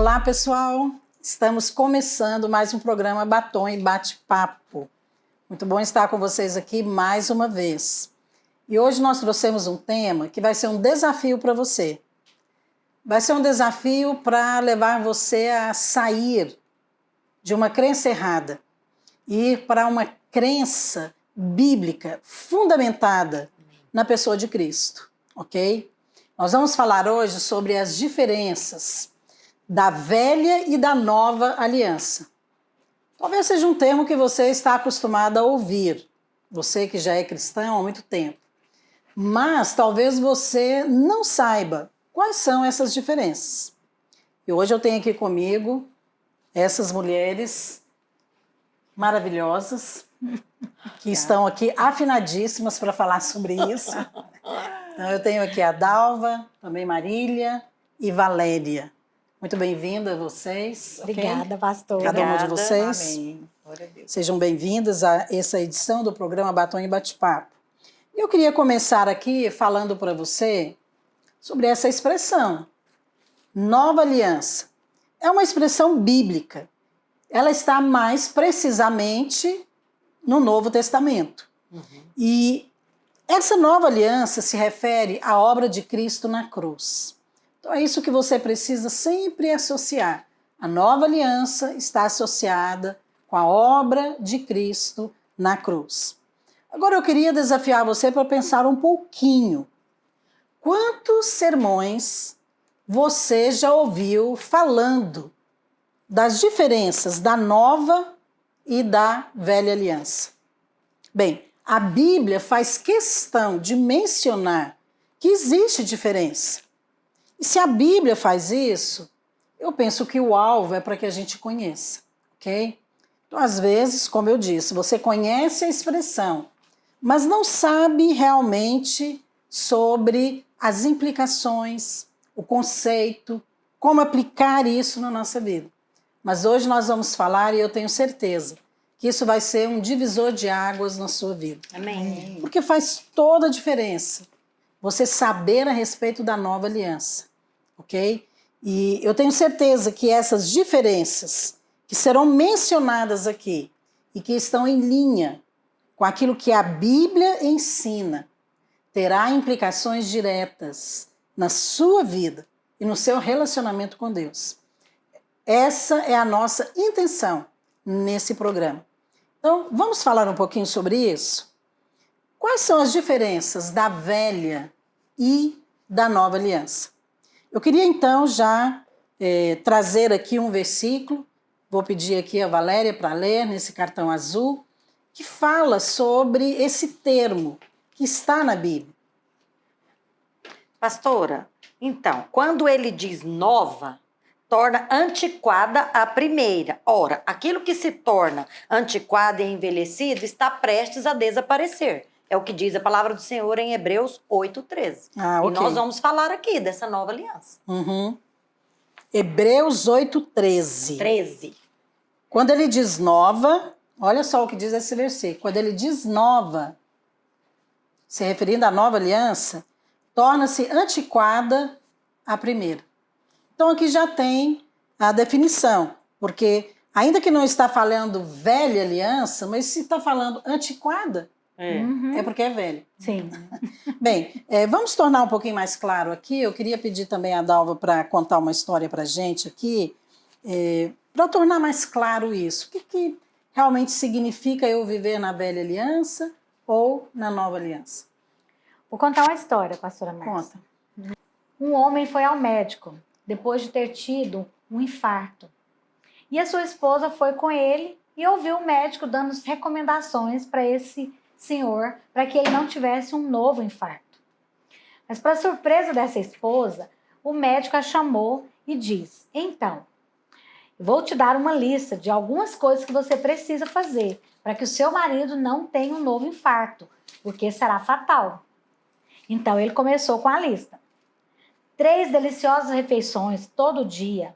Olá, pessoal! Estamos começando mais um programa Batom e Bate-Papo. Muito bom estar com vocês aqui mais uma vez. E hoje nós trouxemos um tema que vai ser um desafio para você. Vai ser um desafio para levar você a sair de uma crença errada e ir para uma crença bíblica fundamentada na pessoa de Cristo, ok? Nós vamos falar hoje sobre as diferenças da velha e da nova aliança. Talvez seja um termo que você está acostumado a ouvir, você que já é cristão há muito tempo. Mas talvez você não saiba quais são essas diferenças. E hoje eu tenho aqui comigo essas mulheres maravilhosas que estão aqui afinadíssimas para falar sobre isso. Então eu tenho aqui a Dalva, também Marília e Valéria. Muito bem-vinda a vocês. Obrigada, okay? pastora. Cada uma de vocês. Amém. Sejam bem-vindas a essa edição do programa Batom e Bate-Papo. Eu queria começar aqui falando para você sobre essa expressão, nova aliança. É uma expressão bíblica. Ela está mais precisamente no Novo Testamento. E essa nova aliança se refere à obra de Cristo na cruz. Então é isso que você precisa sempre associar. A nova aliança está associada com a obra de Cristo na cruz. Agora eu queria desafiar você para pensar um pouquinho. Quantos sermões você já ouviu falando das diferenças da nova e da velha aliança? Bem, a Bíblia faz questão de mencionar que existe diferença. E se a Bíblia faz isso, eu penso que o alvo é para que a gente conheça, ok? Então, às vezes, como eu disse, você conhece a expressão, mas não sabe realmente sobre as implicações, o conceito, como aplicar isso na nossa vida. Mas hoje nós vamos falar, e eu tenho certeza, que isso vai ser um divisor de águas na sua vida. Amém. Porque faz toda a diferença você saber a respeito da nova aliança, ok? E eu tenho certeza que essas diferenças que serão mencionadas aqui e que estão em linha com aquilo que a Bíblia ensina, terá implicações diretas na sua vida e no seu relacionamento com Deus. Essa é a nossa intenção nesse programa. Então, vamos falar um pouquinho sobre isso? Quais são as diferenças da velha e da nova aliança? Eu queria então já trazer aqui um versículo, vou pedir aqui a Valéria para ler nesse cartão azul, que fala sobre esse termo que está na Bíblia. Pastora, então, quando ele diz nova, torna antiquada a primeira. Ora, aquilo que se torna antiquado e envelhecido está prestes a desaparecer. É o que diz a palavra do Senhor em Hebreus 8:13. Ok. E nós vamos falar aqui dessa nova aliança. Hebreus 8:13. 13. Quando ele diz nova, olha só o que diz esse versículo. Quando ele diz nova, se referindo à nova aliança, torna-se antiquada a primeira. Então aqui já tem a definição, porque ainda que não está falando velha aliança, mas se está falando antiquada, é porque é velha. Sim. Bem, vamos tornar um pouquinho mais claro aqui. Eu queria pedir também a Dalva para contar uma história para a gente aqui, para tornar mais claro isso. O que realmente significa eu viver na velha aliança ou na nova aliança? Vou contar uma história, pastora Márcia. Conta. Um homem foi ao médico depois de ter tido um infarto. E a sua esposa foi com ele e ouviu o médico dando recomendações para esse senhor, para que ele não tivesse um novo infarto. Mas, para surpresa dessa esposa, o médico a chamou e disse: então, vou te dar uma lista de algumas coisas que você precisa fazer para que o seu marido não tenha um novo infarto, porque será fatal. Então, ele começou com a lista. 3 deliciosas refeições todo dia,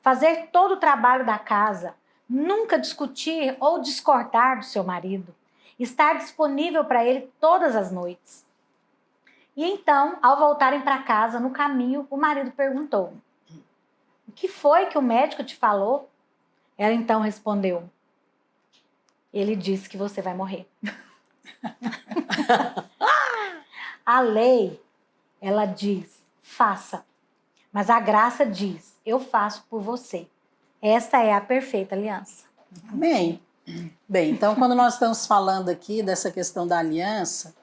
fazer todo o trabalho da casa, nunca discutir ou discordar do seu marido, estar disponível para ele todas as noites. E então, ao voltarem para casa, no caminho, o marido perguntou: o que foi que o médico te falou? Ela então respondeu: ele disse que você vai morrer. A lei, ela diz, faça. Mas a graça diz, eu faço por você. Esta é a perfeita aliança. Amém. Bem, então quando nós estamos falando aqui dessa questão da aliança,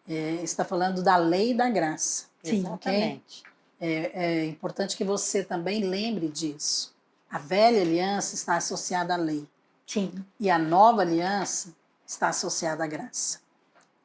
está falando da lei e da graça. Sim, exatamente. É importante que você também lembre disso. A velha aliança está associada à lei. Sim. E a nova aliança está associada à graça.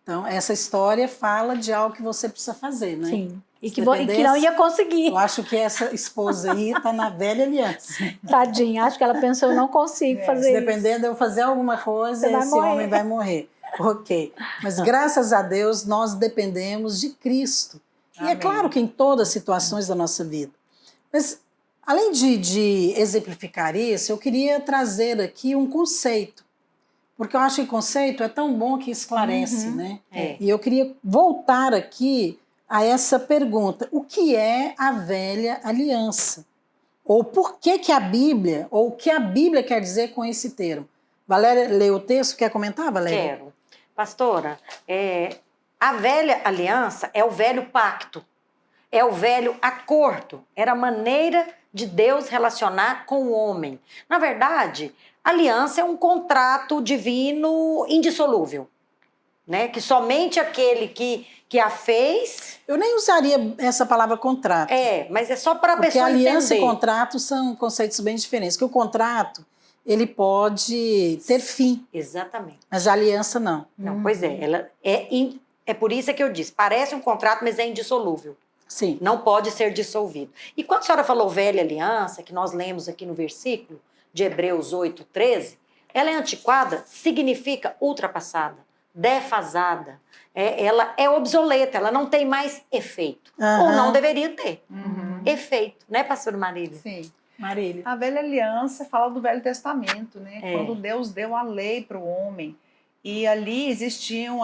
Então, essa história fala de algo que você precisa fazer, né? Sim. E Se que não ia conseguir. Eu acho que essa esposa aí está na velha aliança. Tadinha, acho que ela pensou, eu não consigo fazer Se isso. dependendo de eu fazer alguma coisa, Você vai esse morrer. homem vai morrer. Ok. Mas graças a Deus nós dependemos de Cristo. E Amém. é claro que em todas as situações da nossa vida. Mas, além de exemplificar isso, eu queria trazer aqui um conceito. Porque eu acho que o conceito é tão bom que esclarece, né? É. E eu queria voltar aqui a essa pergunta. O que é a velha aliança? Ou por que a Bíblia, ou o que a Bíblia quer dizer com esse termo? Valéria, lê o texto, quer comentar, Valéria? Quero. Pastora, a velha aliança é o velho pacto, é o velho acordo, era a maneira de Deus relacionar com o homem. Na verdade, aliança é um contrato divino indissolúvel, né? Que somente aquele que a fez... Eu nem usaria essa palavra contrato. Mas é só para a Porque pessoa aliança entender. e contrato são conceitos bem diferentes. Porque o contrato, ele pode ter fim, Exatamente. mas a aliança não. Não, pois é, ela é por isso que eu disse, parece um contrato, mas é indissolúvel. Sim. Não pode ser dissolvido. E quando a senhora falou velha aliança, que nós lemos aqui no versículo de Hebreus 8:13, ela é antiquada, significa ultrapassada, defasada. Ela é obsoleta, ela não tem mais efeito. Aham. Ou não deveria ter efeito, né, pastor Marília? Sim. Marília. A velha aliança fala do Velho Testamento, né? É. Quando Deus deu a lei para o homem. E ali existiam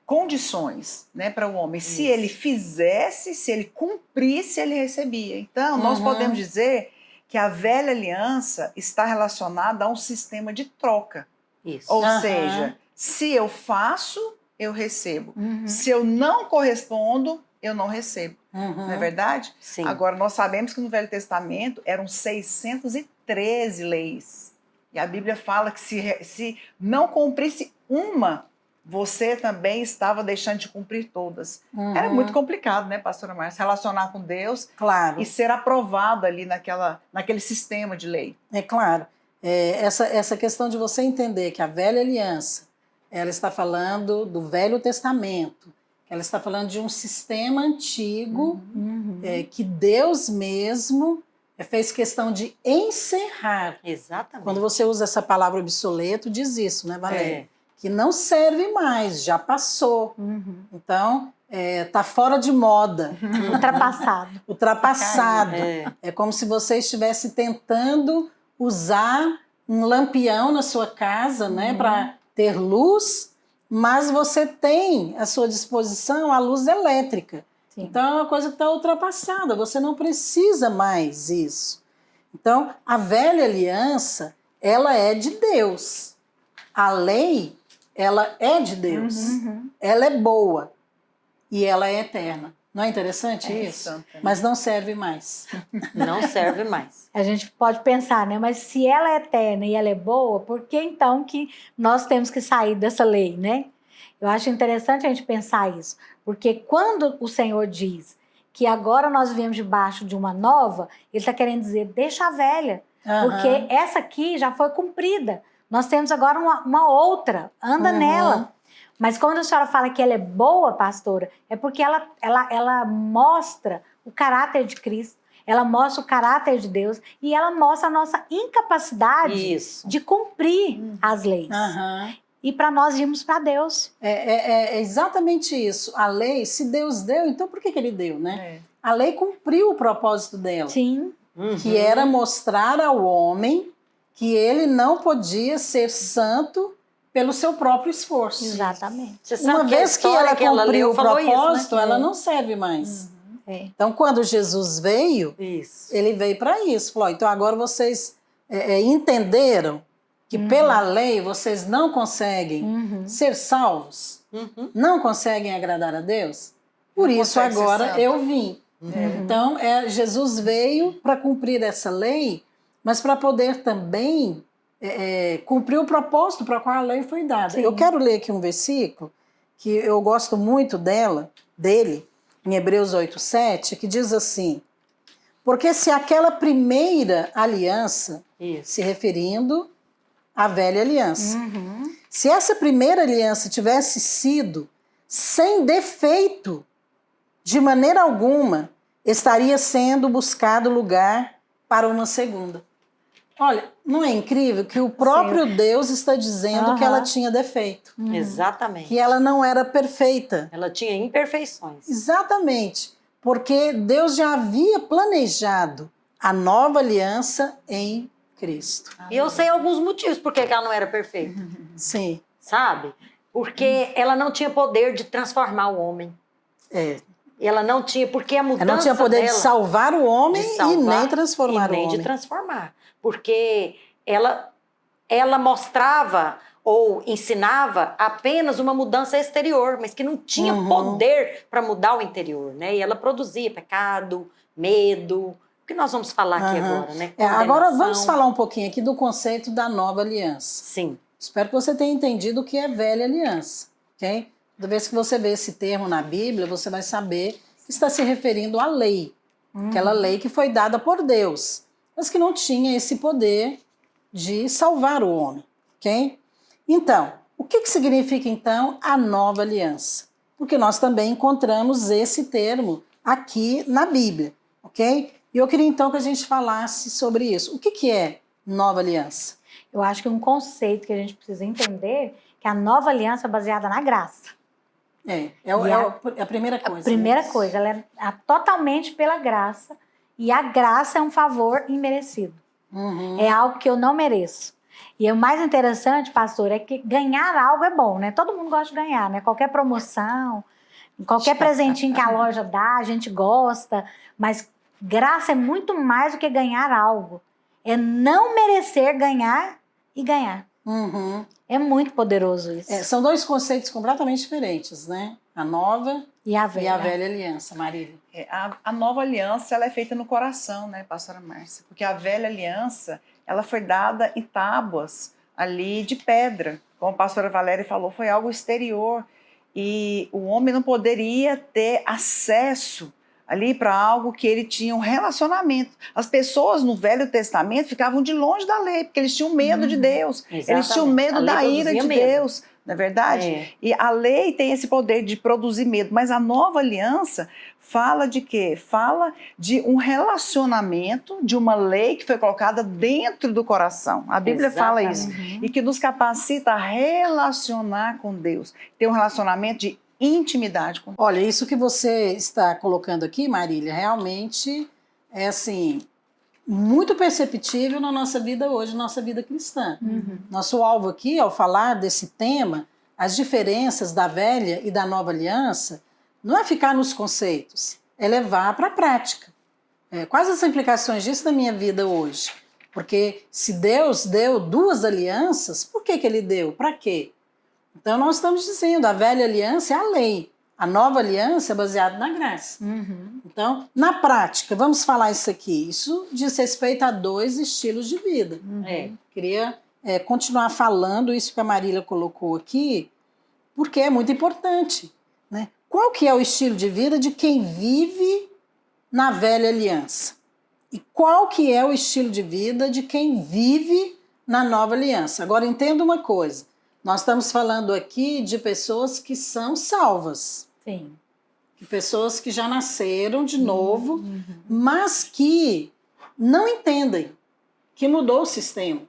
condições, né, para o homem. Se Isso. ele fizesse, se ele cumprisse, ele recebia. Então, nós podemos dizer que a velha aliança está relacionada a um sistema de troca. Isso. Ou Aham. seja, se eu faço, eu recebo. Uhum. Se eu não correspondo, eu não recebo. Não é verdade? Sim. Agora, nós sabemos que no Velho Testamento eram 613 leis. E a Bíblia fala que se não cumprisse uma, você também estava deixando de cumprir todas. Era muito complicado, né, pastora Márcia? Se relacionar com Deus Claro. e ser aprovado ali naquele sistema de lei. É claro. Essa questão de você entender que a velha aliança, ela está falando do Velho Testamento, ela está falando de um sistema antigo que Deus mesmo fez questão de encerrar. Exatamente. Quando você usa essa palavra obsoleto, diz isso, né, Valéria? É. Que não serve mais, já passou. Então, está fora de moda. Ultrapassado. Ultrapassado. É. É como se você estivesse tentando usar um lampião na sua casa, né, para ter luz, mas você tem à sua disposição a luz elétrica. Sim. Então é uma coisa que está ultrapassada, você não precisa mais isso. Então, a velha aliança, ela é de Deus. A lei, ela é de Deus. Ela é boa e ela é eterna. Não é interessante isso? santa. Mas não serve mais. Não serve mais. A gente pode pensar, né? Mas se ela é eterna e ela é boa, por que então que nós temos que sair dessa lei, né? Eu acho interessante a gente pensar isso. Porque quando o Senhor diz que agora nós vivemos debaixo de uma nova, Ele está querendo dizer, deixa a velha. Porque essa aqui já foi cumprida. Nós temos agora uma outra, anda nela. Mas quando a senhora fala que ela é boa, pastora, é porque ela mostra o caráter de Cristo, ela mostra o caráter de Deus e ela mostra a nossa incapacidade Isso. de cumprir as leis. E para nós irmos para Deus. É exatamente isso. A lei, se Deus deu, então por que Ele deu, né? A lei cumpriu o propósito dela, Sim. que era mostrar ao homem que ele não podia ser santo pelo seu próprio esforço. Exatamente. Você sabe Uma a vez que história ela cumpriu leu o falou propósito, isso, né? ela não serve mais. É. Então, quando Jesus veio, Isso. ele veio para isso. Falou, então agora vocês entenderam que pela lei vocês não conseguem ser salvos, não conseguem agradar a Deus. Por Não isso consegue ser agora santo. eu vim. Então, Jesus veio para cumprir essa lei, mas para poder também cumprir o propósito para o qual a lei foi dada. Sim. Eu quero ler aqui um versículo que eu gosto muito dele, em Hebreus 8:7, que diz assim: porque se aquela primeira aliança, Isso. se referindo à velha aliança, Uhum. se essa primeira aliança tivesse sido sem defeito, de maneira alguma estaria sendo buscado lugar para uma segunda. Olha, não é incrível que o próprio Deus está dizendo que ela tinha defeito, Exatamente. que ela não era perfeita. Ela tinha imperfeições. Exatamente, porque Deus já havia planejado a nova aliança em Cristo. E eu sei alguns motivos por que ela não era perfeita, Sim, sabe? Porque ela não tinha poder de transformar o homem. Ela não tinha, porque a mudança ela não tinha poder dela, de salvar o homem de salvar e nem transformar e nem o homem. de transformar. Porque ela mostrava ou ensinava apenas uma mudança exterior, mas que não tinha poder para mudar o interior, né? E ela produzia pecado, medo, o que nós vamos falar aqui agora, né? Agora vamos Condenação. falar um pouquinho aqui do conceito da nova aliança. Sim. Espero que você tenha entendido o que é velha aliança, ok? Toda vez que você vê esse termo na Bíblia, você vai saber que está se referindo à lei. Aquela lei que foi dada por Deus, mas que não tinha esse poder de salvar o homem, ok? Então, o que significa então a nova aliança? Porque nós também encontramos esse termo aqui na Bíblia, ok? E eu queria então que a gente falasse sobre isso. O que é nova aliança? Eu acho que um conceito que a gente precisa entender é que a nova aliança é baseada na graça. A primeira coisa. A primeira né? coisa, ela é totalmente pela graça. E a graça é um favor imerecido. É algo que eu não mereço. E o mais interessante, pastor, é que ganhar algo é bom, né? Todo mundo gosta de ganhar, né? Qualquer promoção, qualquer presentinho que a loja dá, a gente gosta. Mas graça é muito mais do que ganhar algo. É não merecer ganhar e ganhar. É muito poderoso isso. São dois conceitos completamente diferentes, né? A nova e a velha aliança, Marília. A nova aliança ela é feita no coração, né, pastora Márcia? Porque a velha aliança ela foi dada em tábuas ali de pedra. Como a pastora Valéria falou, foi algo exterior. E o homem não poderia ter acesso ali para algo que ele tinha um relacionamento. As pessoas no Velho Testamento ficavam de longe da lei, porque eles tinham medo de Deus. Exatamente. Eles tinham medo da ira de Deus, não é verdade? E a lei tem esse poder de produzir medo, mas a nova aliança fala de quê? Fala de um relacionamento, de uma lei que foi colocada dentro do coração. A Bíblia fala isso. E que nos capacita a relacionar com Deus. Ter um relacionamento de intimidade com Deus. Olha, isso que você está colocando aqui, Marília, realmente é assim, muito perceptível na nossa vida hoje, na nossa vida cristã. Nosso alvo aqui, ao falar desse tema, as diferenças da velha e da nova aliança, não é ficar nos conceitos, é levar para a prática. Quais as implicações disso na minha vida hoje? Porque se Deus deu duas alianças, por que ele deu? Para quê? Então nós estamos dizendo, a velha aliança é a lei, a nova aliança é baseada na graça. Então, na prática, vamos falar isso aqui, isso diz respeito a dois estilos de vida. Queria continuar falando isso que a Marília colocou aqui, porque é muito importante, né? Qual que é o estilo de vida de quem vive na velha aliança? E qual que é o estilo de vida de quem vive na nova aliança? Agora, entenda uma coisa. Nós estamos falando aqui de pessoas que são salvas. Sim. De pessoas que já nasceram de novo, mas que não entendem que mudou o sistema.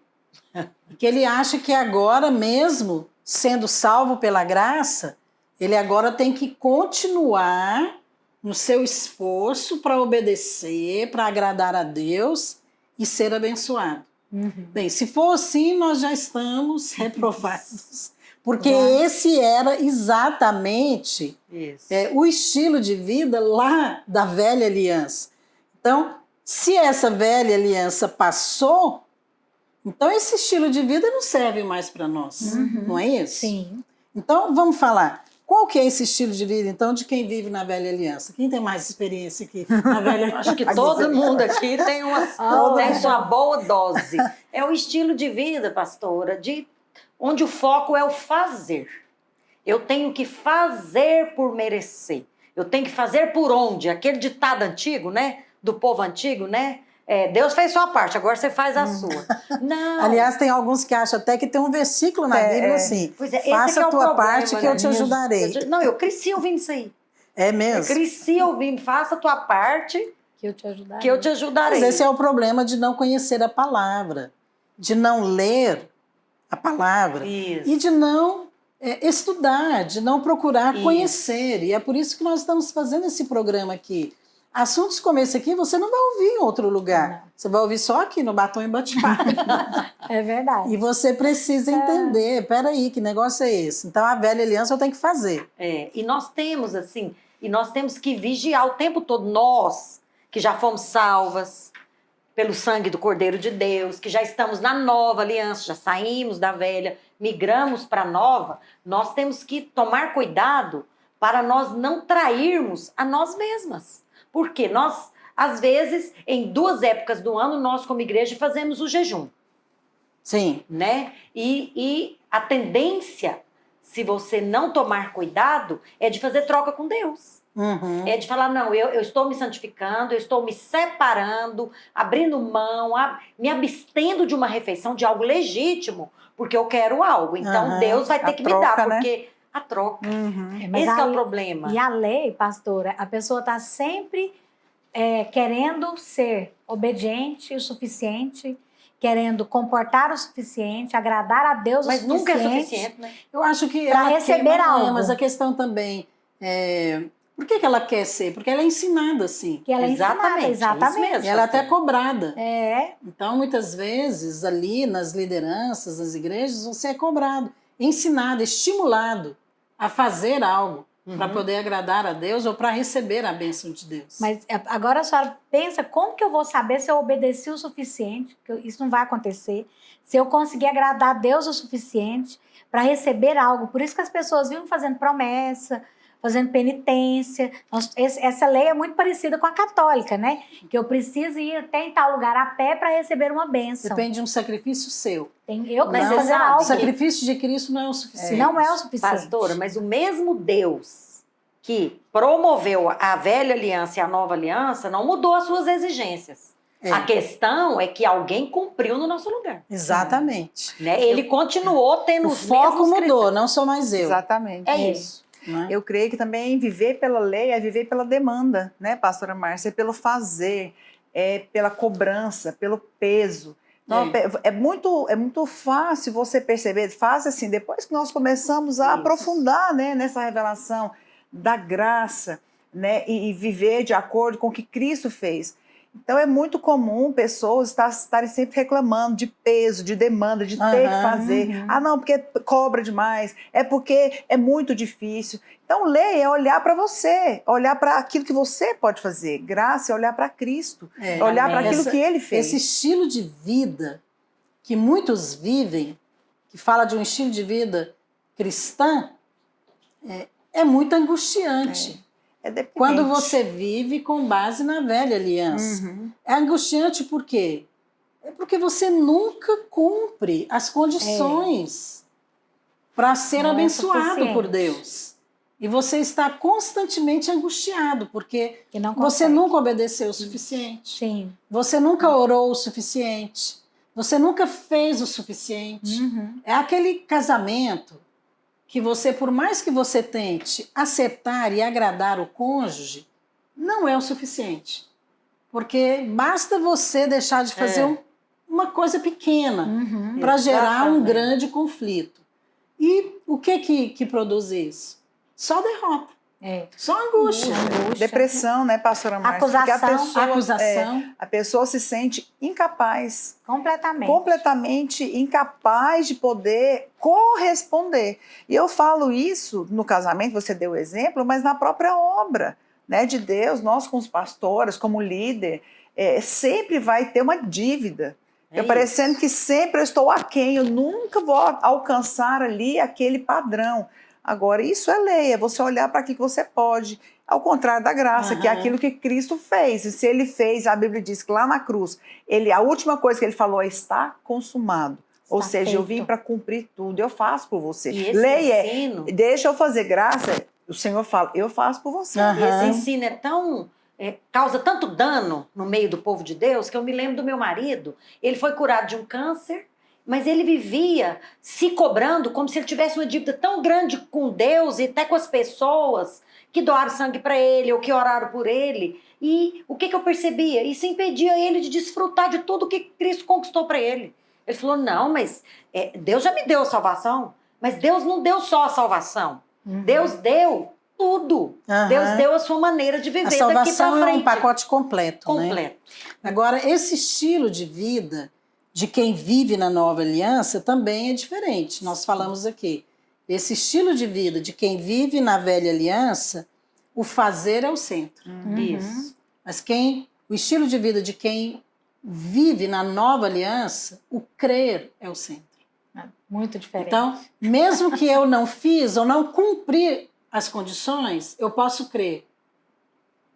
Que ele acha que agora mesmo, sendo salvo pela graça, ele agora tem que continuar no seu esforço para obedecer, para agradar a Deus e ser abençoado. Bem, se for assim, nós já estamos reprovados, Porque Vai. esse era exatamente Isso. o estilo de vida lá da velha aliança. Então, se essa velha aliança passou, então esse estilo de vida não serve mais para nós, não é isso? Sim. Então, vamos falar. Qual que é esse estilo de vida, então, de quem vive na velha aliança? Quem tem mais experiência aqui na velha aliança? Acho que todo mundo aqui tem tem sua boa dose. É o estilo de vida, pastora, onde o foco é o fazer. Eu tenho que fazer por merecer. Eu tenho que fazer por onde? Aquele ditado antigo, né? Do povo antigo, né? Deus fez sua parte, agora você faz a sua. Não. Aliás, tem alguns que acham até que tem um versículo na Bíblia assim, Pois esse faça que é a o tua problema, parte que né? eu te ajudarei. Não, eu cresci ouvindo isso aí. É Eu mesmo? cresci ouvindo, faça a tua parte Que eu te ajudarei. que eu te ajudarei. Mas esse é o problema de não conhecer a palavra, de não ler a palavra Isso. e de não estudar, de não procurar Isso. conhecer. E é por isso que nós estamos fazendo esse programa aqui. Assuntos como esse aqui você não vai ouvir em outro lugar. Não. Você vai ouvir só aqui no Batom e Bate-Papo. É verdade. E você precisa entender, peraí, que negócio é esse? Então a velha aliança eu tenho que fazer. E nós temos, assim, nós temos que vigiar o tempo todo. Nós, que já fomos salvas pelo sangue do Cordeiro de Deus, que já estamos na nova aliança, já saímos da velha, migramos para a nova, nós temos que tomar cuidado para nós não trairmos a nós mesmas. Porque nós, às vezes, em 2 épocas do ano, nós como igreja fazemos o jejum, Sim. né? E a tendência, se você não tomar cuidado, é de fazer troca com Deus. Uhum. É de falar, não, eu estou me santificando, eu estou me separando, abrindo mão, me abstendo de uma refeição, de algo legítimo, porque eu quero algo. Então, Aham. Deus vai ter A que troca, me dar, né? porque a troca. Mas Esse que é o aí- problema. E a lei, pastora, a pessoa está sempre querendo ser obediente o suficiente, querendo comportar o suficiente, agradar a Deus Mas o nunca é suficiente. suficiente, né? Eu acho que Pra ela receber quer, algo. mas a questão também por que ela quer ser? Porque ela é ensinada assim. Que ela é Exatamente, ensinada, é exatamente. isso mesmo. E ela é até cobrada. É, Então, muitas vezes, ali nas lideranças, nas igrejas, você é cobrado, ensinado, estimulado a fazer algo para poder agradar a Deus ou para receber a bênção de Deus. mas agora a senhora pensa, como que eu vou saber se eu obedeci o suficiente? Que isso não vai acontecer. Se eu conseguir agradar a Deus o suficiente para receber algo. Por isso que as pessoas vivem fazendo promessa, fazendo penitência. Essa lei é muito parecida com a católica, né? Que eu preciso ir até em tal lugar a pé para receber uma bênção. Depende de um sacrifício seu. Eu Mas preciso você fazer sabe algo. O sacrifício de Cristo não é o suficiente. Não é o suficiente. Pastora, mas o mesmo Deus que promoveu a velha aliança e a nova aliança não mudou as suas exigências. É. A questão é que alguém cumpriu no nosso lugar. Exatamente. Né? Ele continuou tendo O os foco mesmos mudou, não sou mais eu. Exatamente. É isso. Né? Eu creio que também viver pela lei é viver pela demanda, né, pastora Márcia? É pelo fazer, é pela cobrança, pelo peso. Então, é muito fácil você perceber, fácil assim, depois que nós começamos a Isso. aprofundar, né, nessa revelação da graça, né, e viver de acordo com o que Cristo fez. Então é muito comum pessoas estarem sempre reclamando de peso, de demanda, de ter que fazer. Ah, não, porque cobra demais, é porque é muito difícil. Então lei é olhar para você, olhar para aquilo que você pode fazer. Graça é olhar para Cristo, olhar para aquilo que Ele fez. Esse estilo de vida que muitos vivem, que fala de um estilo de vida cristã, é muito angustiante. É dependente. Quando você vive com base na velha aliança. É angustiante por quê? É porque você nunca cumpre as condições para ser Não é abençoado suficiente. por Deus. E você está constantemente angustiado, porque Que não você consegue. nunca obedeceu o suficiente. Sim. Você nunca orou o suficiente. Você nunca fez o suficiente. É aquele casamento que você, por mais que você tente acertar e agradar o cônjuge, não é o suficiente. Porque basta você deixar de fazer uma coisa pequena para gerar um Exatamente. grande conflito. E o que produz isso? Só derrota. Só angústia. Depressão, né, pastora Márcia? Porque Acusação. a pessoa se sente incapaz. Completamente. Completamente incapaz de poder corresponder. E eu falo isso no casamento, você deu o exemplo, mas na própria obra, né, de Deus, nós como pastores, como líder, sempre vai ter uma dívida. Parecendo que sempre eu estou aquém, eu nunca vou alcançar ali aquele padrão. Agora, isso é lei, é você olhar para aquilo que você pode, ao contrário da graça, que é aquilo que Cristo fez. E se ele fez, a Bíblia diz que lá na cruz, a última coisa que ele falou é: está consumado. Ou seja, eu vim para cumprir tudo, eu faço por você. E esse lei ensino... deixa eu fazer graça, o Senhor fala, eu faço por você. E esse ensino é tão... causa tanto dano no meio do povo de Deus, que eu me lembro do meu marido, ele foi curado de um câncer, mas ele vivia se cobrando como se ele tivesse uma dívida tão grande com Deus e até com as pessoas que doaram sangue para ele ou que oraram por ele. E o que eu percebia? Isso impedia ele de desfrutar de tudo que Cristo conquistou para ele. Ele falou: não, mas Deus já me deu a salvação, mas Deus não deu só a salvação. Deus deu tudo. Deus deu a sua maneira de viver daqui para frente. A salvação é um pacote completo. Completo. Né? Agora, esse estilo de vida de quem vive na nova aliança também é diferente. Nós falamos aqui. Esse estilo de vida de quem vive na velha aliança, o fazer é o centro. Isso. Mas o estilo de vida de quem vive na nova aliança, o crer é o centro. Muito diferente. Então, mesmo que eu não fiz ou não cumpri as condições, eu posso crer.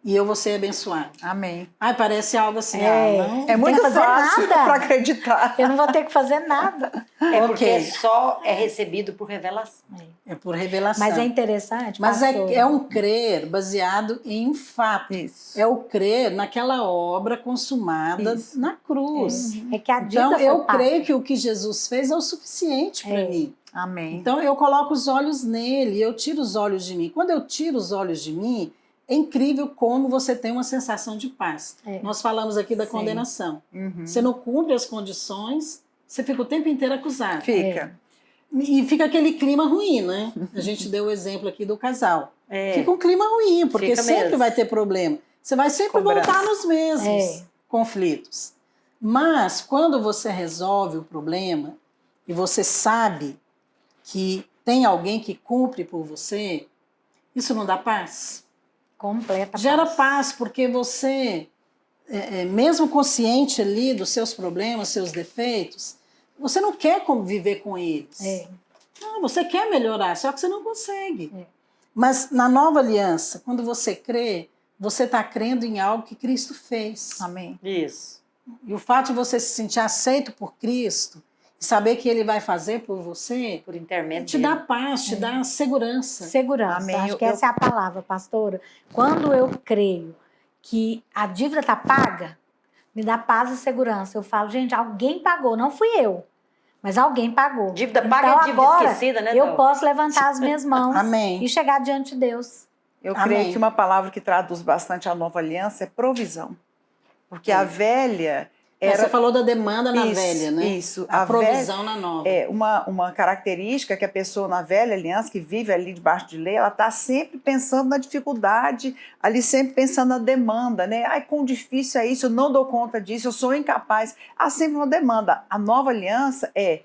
E eu vou ser abençoado. Amém. Ai, parece algo assim. Não. É muito fácil para acreditar. Eu não vou ter que fazer nada. Porque só é recebido por revelação. É por revelação. Mas é interessante. Mas é um crer baseado em um fato. Isso. É o crer naquela obra consumada na cruz. É que a dívida então, foi eu paga. creio que o que Jesus fez é o suficiente para mim. Amém. Então, eu coloco os olhos nele, eu tiro os olhos de mim. Quando eu tiro os olhos de mim, é incrível como você tem uma sensação de paz. Nós falamos aqui da condenação. Você não cumpre as condições, você fica o tempo inteiro acusado. Fica. E fica aquele clima ruim, né? A gente deu o exemplo aqui do casal. Fica um clima ruim, porque Fica sempre mesmo. vai ter problema. Você vai sempre voltar nos mesmos conflitos. Mas quando você resolve o problema e você sabe que tem alguém que cumpre por você, isso não dá paz? Completa Gera paz, porque você, mesmo consciente ali dos seus problemas, seus defeitos, você não quer conviver com eles. Não, você quer melhorar, só que você não consegue. Mas na nova aliança, quando você crê, você está crendo em algo que Cristo fez. Amém. Isso. E o fato de você se sentir aceito por Cristo, e saber que Ele vai fazer por você, Por intermédio te dá paz, te dá segurança. Segurança. Amém. Acho que essa é a palavra, pastora. Quando eu creio que a dívida está paga, me dá paz e segurança. Eu falo: gente, alguém pagou, não fui eu, mas alguém pagou. Dívida paga é dívida agora, esquecida, né, eu Dal? posso levantar as minhas mãos Amém. e chegar diante de Deus. Eu Amém. creio que uma palavra que traduz bastante a nova aliança é provisão. Porque a velha Você falou da demanda na Isso, velha, né? isso. A A provisão na nova. É uma característica que a pessoa na velha aliança, que vive ali debaixo de lei, ela está sempre pensando na dificuldade, ali sempre pensando na demanda, né? Ai, quão difícil é isso, eu não dou conta disso, eu sou incapaz. Há sempre uma demanda. A nova aliança é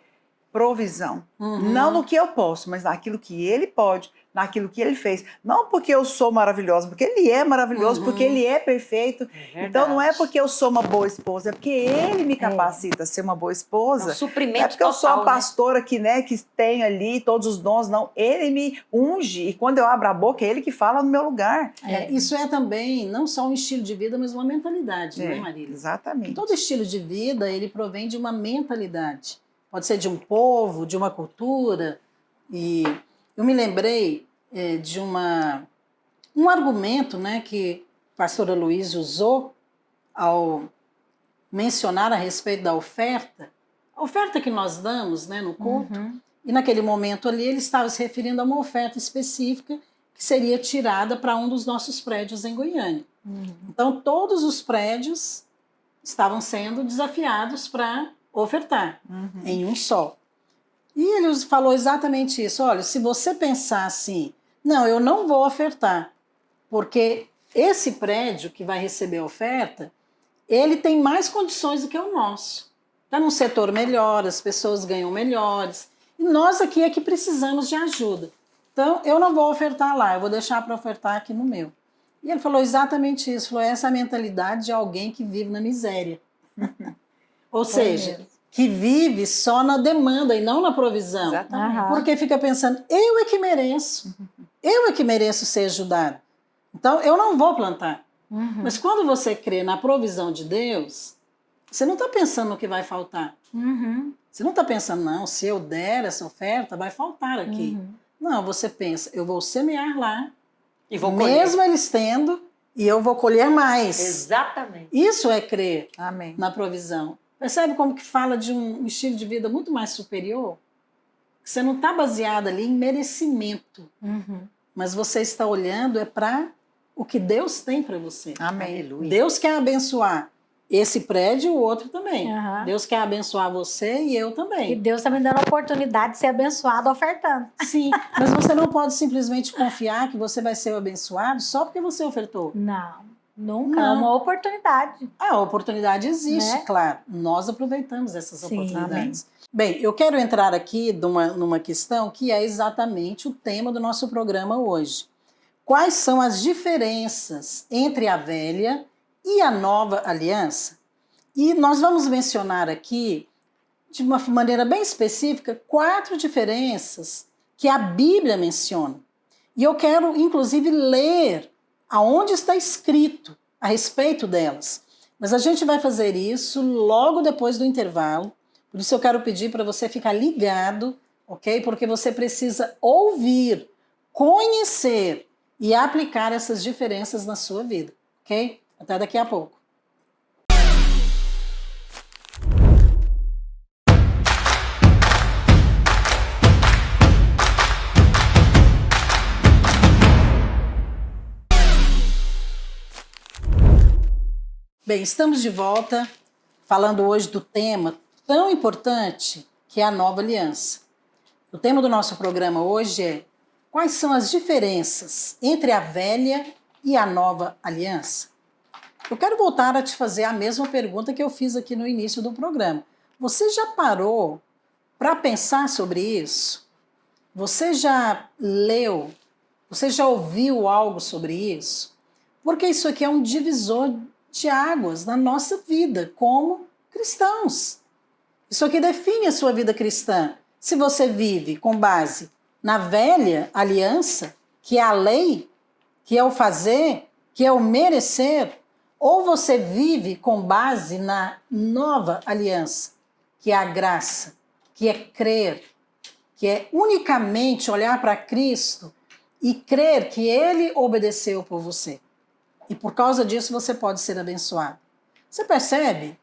provisão. Não no que eu posso, mas naquilo que ele pode, naquilo que ele fez. Não porque eu sou maravilhosa, porque ele é maravilhoso, porque ele é perfeito. Então não é porque eu sou uma boa esposa, é porque ele me capacita a ser uma boa esposa. É um suprimento Não é porque eu sou total, a pastora que tem ali todos os dons, não. Ele me unge e quando eu abro a boca, é ele que fala no meu lugar. Isso é também não só um estilo de vida, mas uma mentalidade, né, Marília? Exatamente. Todo estilo de vida, ele provém de uma mentalidade. Pode ser de um povo, de uma cultura. E eu me lembrei de um argumento, né, que a pastora Luiz usou ao mencionar a respeito da oferta. A oferta que nós damos, né, no culto. E naquele momento ali ele estava se referindo a uma oferta específica que seria tirada para um dos nossos prédios em Goiânia. Então todos os prédios estavam sendo desafiados para ofertar em um só. E ele falou exatamente isso. Olha, se você pensar assim, não, eu não vou ofertar, porque esse prédio que vai receber a oferta, ele tem mais condições do que o nosso. Está num setor melhor, as pessoas ganham melhores, e nós aqui é que precisamos de ajuda. Então, eu não vou ofertar lá, eu vou deixar para ofertar aqui no meu. E ele falou exatamente isso, falou, essa é a mentalidade de alguém que vive na miséria. Ou seja, mesmo. que vive só na demanda e não na provisão. Exatamente. Aham. Porque fica pensando, eu é que mereço. Eu é que mereço ser ajudado. Então, eu não vou plantar. Uhum. Mas quando você crê na provisão de Deus, você não está pensando no que vai faltar. Uhum. Você não está pensando, não, se eu der essa oferta, vai faltar aqui. Uhum. Não, você pensa, eu vou semear lá, E vou colher. mesmo eles tendo, e eu vou colher mais. Exatamente. Isso é crer Amém. na provisão. Percebe como que fala de um estilo de vida muito mais superior? Você não está baseado ali em merecimento, Uhum. mas você está olhando é para o que Deus tem para você. Amém. Aleluia. Deus quer abençoar esse prédio e o outro também. Aham. Deus quer abençoar você e eu E também. Deus está me dando a oportunidade de ser abençoado ofertando. Sim, mas você não pode simplesmente confiar que você vai ser abençoado só porque você ofertou. Não, nunca. Não. É uma oportunidade. A oportunidade existe, Né? claro. Nós aproveitamos essas Sim. oportunidades. Bem, eu quero entrar aqui numa questão que é exatamente o tema do nosso programa hoje. Quais são as diferenças entre a velha e a nova aliança? E nós vamos mencionar aqui, de uma maneira bem específica, 4 diferenças que a Bíblia menciona. E eu quero, inclusive, ler aonde está escrito a respeito delas. Mas a gente vai fazer isso logo depois do intervalo. Por isso eu quero pedir para você ficar ligado, ok? Porque você precisa ouvir, conhecer e aplicar essas diferenças na sua vida, ok? Até daqui a pouco. Bem, estamos de volta falando hoje do tema tão importante que é a nova aliança. O tema do nosso programa hoje é: quais são as diferenças entre a velha e a nova aliança? Eu quero voltar a te fazer a mesma pergunta que eu fiz aqui no início do programa. Você já parou para pensar sobre isso? Você já leu? Você já ouviu algo sobre isso? Porque isso aqui é um divisor de águas na nossa vida como cristãos. Isso aqui define a sua vida cristã. Se você vive com base na velha aliança, que é a lei, que é o fazer, que é o merecer, ou você vive com base na nova aliança, que é a graça, que é crer, que é unicamente olhar para Cristo e crer que Ele obedeceu por você. E por causa disso você pode ser abençoado. Você percebe?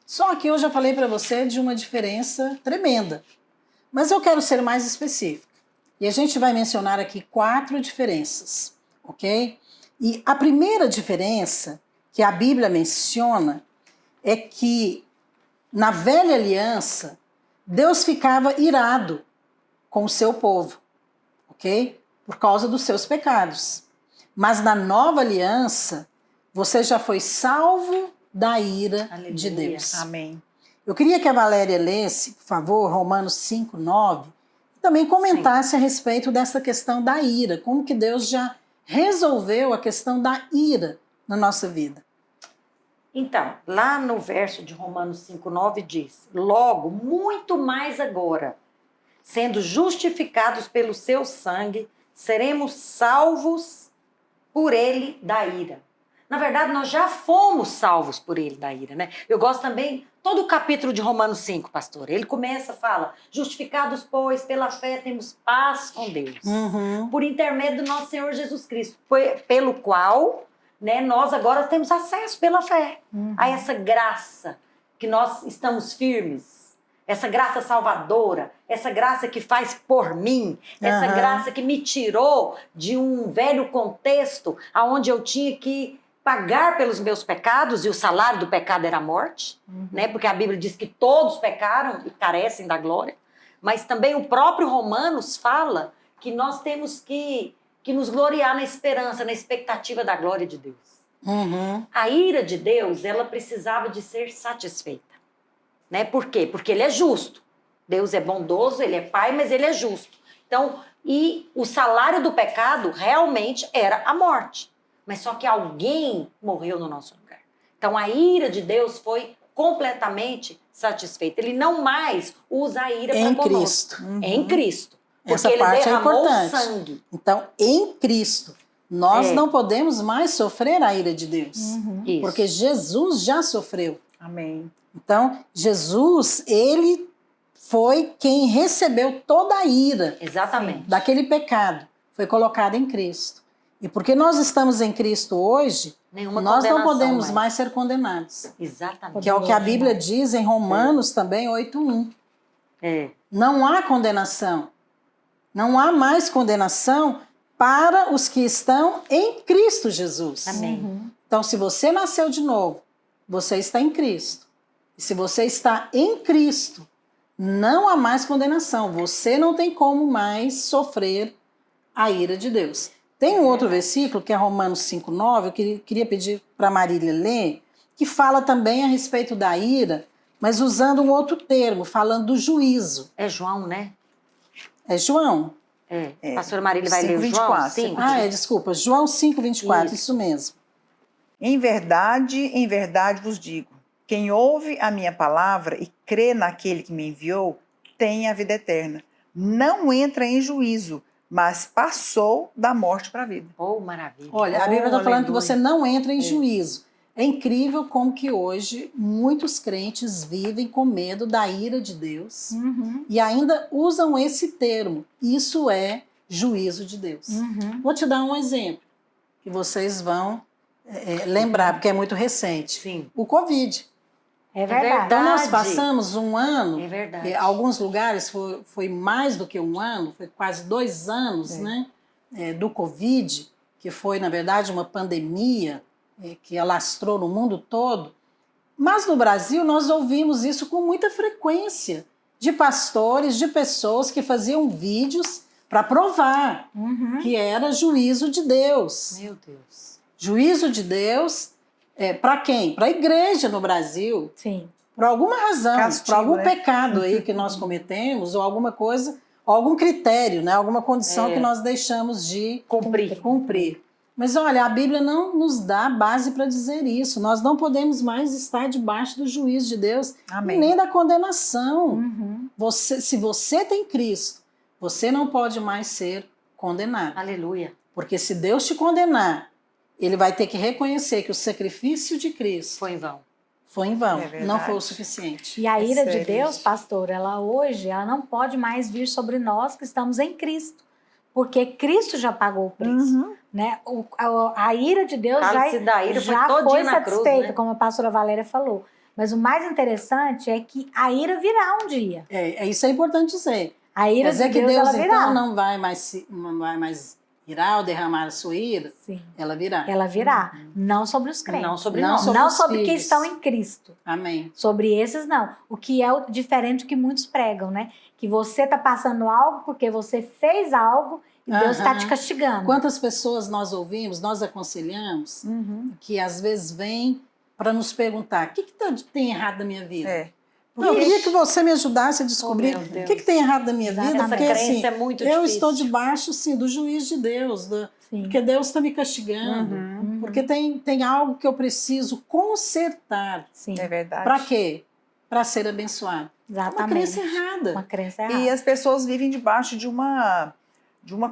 Só que eu já falei para você de uma diferença tremenda. Mas eu quero ser mais específica. E a gente vai mencionar aqui 4 diferenças, ok? E a primeira diferença que a Bíblia menciona é que na velha aliança, Deus ficava irado com o seu povo, ok? Por causa dos seus pecados. Mas na nova aliança, você já foi salvo da ira Aleluia. de Deus. Amém. Eu queria que a Valéria lesse, por favor, Romanos 5:9, e também comentasse a respeito dessa questão da ira, como que Deus já resolveu a questão da ira na nossa vida. Então, lá no verso de Romanos 5:9 diz: logo, muito mais agora, sendo justificados pelo seu sangue, seremos salvos por ele da ira. Na verdade, nós já fomos salvos por ele da ira, né? Eu gosto também, todo o capítulo de Romanos 5, pastor, ele começa, fala, justificados, pois, pela fé temos paz com Deus, por intermédio do nosso Senhor Jesus Cristo, pelo qual, né, nós agora temos acesso pela fé a essa graça, que nós estamos firmes, essa graça salvadora, essa graça que faz por mim, essa graça que me tirou de um velho contexto onde eu tinha que pagar pelos meus pecados, e o salário do pecado era a morte, né? Porque a Bíblia diz que todos pecaram e carecem da glória, mas também o próprio Romanos fala que nós temos que que nos gloriar na esperança, na expectativa da glória de Deus. Uhum. A ira de Deus, ela precisava de ser satisfeita. Né? Por quê? Porque ele é justo. Deus é bondoso, ele é pai, mas ele é justo. Então, e o salário do pecado realmente era a morte. Mas só que alguém morreu no nosso lugar. Então, a ira de Deus foi completamente satisfeita. Ele não mais usa a ira para conosco. Cristo. Em Cristo. Porque Essa ele parte é derramou importante. sangue. Então, em Cristo, nós É. não podemos mais sofrer a ira de Deus. Isso. Porque Jesus já sofreu. Amém. Então, Jesus, ele foi quem recebeu toda a ira Exatamente. daquele pecado. Foi colocado em Cristo. E porque nós estamos em Cristo hoje, Nenhuma nós não condenação podemos mais ser condenados. Exatamente. Que é o que a Bíblia diz em Romanos também 8:1. É. Não há condenação. Não há mais condenação para os que estão em Cristo Jesus. Amém. Então, se você nasceu de novo, você está em Cristo. E se você está em Cristo, não há mais condenação. Você não tem como mais sofrer a ira de Deus. Tem um outro versículo, que é Romanos 5:9, eu queria pedir para a Marília ler, que fala também a respeito da ira, mas usando um outro termo, falando do juízo. É João, né? É João? É. Pastora Marília vai ler o 5:24. João? 5. Desculpa, João 5:24, isso mesmo. Em verdade vos digo, quem ouve a minha palavra e crê naquele que me enviou, tem a vida eterna. Não entra em juízo, mas passou da morte para a vida. Oh, maravilha. Olha, a Bíblia está falando que aleluia. você não entra em juízo. É incrível como que hoje muitos crentes vivem com medo da ira de Deus e ainda usam esse termo. Isso é juízo de Deus. Vou te dar um exemplo que vocês vão lembrar, porque é muito recente. Sim. O Covid. É verdade. Então nós Verdade. passamos um ano, É verdade. em alguns lugares foi mais do que um ano, foi quase 2 anos, né, do Covid, que foi, na verdade, uma pandemia que alastrou no mundo todo. Mas no Brasil nós ouvimos isso com muita frequência, de pastores, de pessoas que faziam vídeos para provar que era juízo de Deus. Meu Deus. Juízo de Deus para quem? Para a igreja no Brasil. Sim. Por alguma razão, Castigo, por algum né? pecado aí que nós cometemos, ou alguma coisa, ou algum critério, né? Alguma condição que nós deixamos de cumprir. Mas olha, a Bíblia não nos dá base para dizer isso. Nós não podemos mais estar debaixo do juízo de Deus, Amém. e nem da condenação. Se você tem Cristo, você não pode mais ser condenado. Aleluia. Porque se Deus te condenar, ele vai ter que reconhecer que o sacrifício de Cristo Foi em vão. foi em vão, É verdade. não foi o suficiente. E a ira de sério Deus, isso. pastor, ela hoje, ela não pode mais vir sobre nós que estamos em Cristo. Porque Cristo já pagou o preço. Né? A ira de Deus Cálice da ira foi já todinha foi na cruz, satisfeita, né? como a pastora Valéria falou. Mas o mais interessante é que a ira virá um dia. Isso é importante dizer. A ira Quer dizer de que Deus, Deus ela virá. então não vai mais irar ou derramar a sua ira? Sim, Ela virá. ela virá. Não sobre os crentes. Não sobre Não nós. sobre Não os sobre quem filhos. estão em Cristo. Amém. Sobre esses, não. O que é diferente do que muitos pregam, né? Que você está passando algo porque você fez algo e Deus está te castigando. Quantas pessoas nós ouvimos, nós aconselhamos, que às vezes vêm para nos perguntar: o que tem errado na minha vida? É. Eu queria que você me ajudasse a descobrir Oh, meu o Deus. que tem errado na minha vida, Exatamente. porque Essa crença assim, é muito eu difícil. estou debaixo sim, do juízo de Deus, Sim. porque Deus está me castigando, porque tem algo que eu preciso consertar. Sim, É verdade. Para quê? Para ser abençoado. É uma exatamente. crença errada. Uma crença errada. E as pessoas vivem debaixo de uma